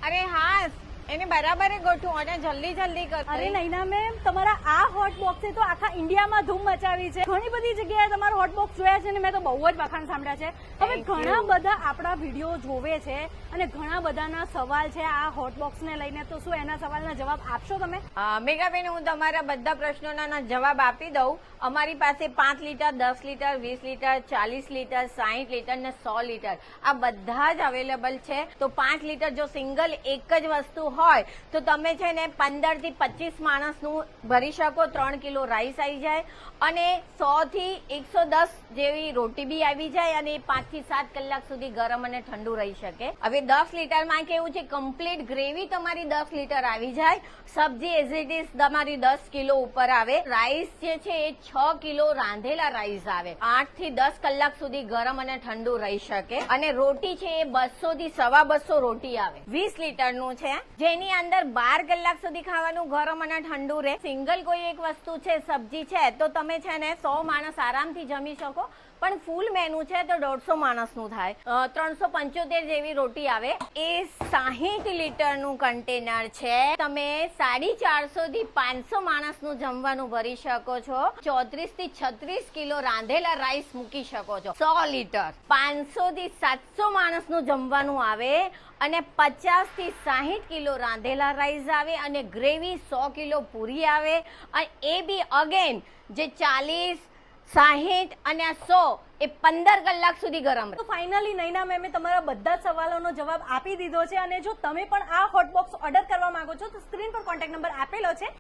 અરે હા, એને બરાબર ગોઠવું અને જલ્દી જલ્દી કર. અરે નૈના મેમ, તમારા આ હોટ બોક્સે તો આખા ઇન્ડિયામાં ધૂમ મચાવી છે. ઘણી બધી જગ્યાએ તમારા હોટ બોક્સ જોયા છે ને મેં તો બહુ જ વખાણ સાંભળ્યા છે. હવે ઘણા બધા આપણા વિડીયો જોવે છે અને ઘણા બધાના સવાલ છે આ હોટ બોક્સ ને લઈને, તો શું એના સવાલના જવાબ આપશો તમે? મેઘાબેન, હું તમારા બધા પ્રશ્નોના જવાબ આપી દઉં. અમારી પાસે 5 litre, 10 litre, 20 litre, 40 litre, 60 litre ને 100 લીટર આ બધા જ અવેલેબલ છે. તો 5 લીટર જો સિંગલ એક જ વસ્તુ હોય તો તમે છે ને 15 થી 25 માણસનું ભરી શકો. 3 કિલો રાઈસ આવી જાય અને 100 થી 110 જેવી રોટી બી આવી જાય અને 5 થી 7 કલાક સુધી ગરમ અને ઠંડુ રહી શકે. હવે 10 લીટરમાં કેવું છે, કમ્પ્લીટ ગ્રેવી તમારી 10 લીટર આવી જાય. સબ્જી એઝ ઇટ ઇઝ તમારી 10 કિલો ઉપર આવે. રાઈસ જે છે એ 6 કિલો રાંધેલા રાઈસ આવે. 8 થી 10 કલાક સુધી ગરમ અને ઠંડુ રહી શકે. અને રોટી છે એ 200 થી 250 રોટી આવે. 20 લીટરનું છે જેની અંદર 12 કલાક સુધી ખાવાનું ગરમ અને ઠંડુ રહે. સિંગલ કોઈ એક વસ્તુ છે, સબ્જી છે, તો તમે છે ને 100 માણસ આરામથી જમી શકો. પણ ફૂલ મેનુ છે તો 150 માણસનું થાય. 375 જેવી રોટી આવે. એ 60 લીટરનું કન્ટેનર છે. તમે 450 થી 500 માણસનું જમવાનું ભરી શકો છો. 34 થી 36 કિલો રાંધેલા રાઈસ મૂકી શકો છો. 100 લીટર 500 થી 700 માણસનું જમવાનું આવે અને 50 થી 60 કિલો રાંધેલા રાઈસ આવે અને ગ્રેવી 100 કિલો પૂરી આવે. અને એ બી અગેન જે 40, 60 અને 100 એ 15 કલાક સુધી ગરમ રહે. તો ફાઇનલી નૈના મેમે તમારા બધા જ સવાલોનો જવાબ આપી દીધો છે. અને જો તમે પણ આ હોટ બોક્સ ઓર્ડર કરવા માંગો છો તો સ્ક્રીન પર કોન્ટેક્ટ નંબર આપેલો છે,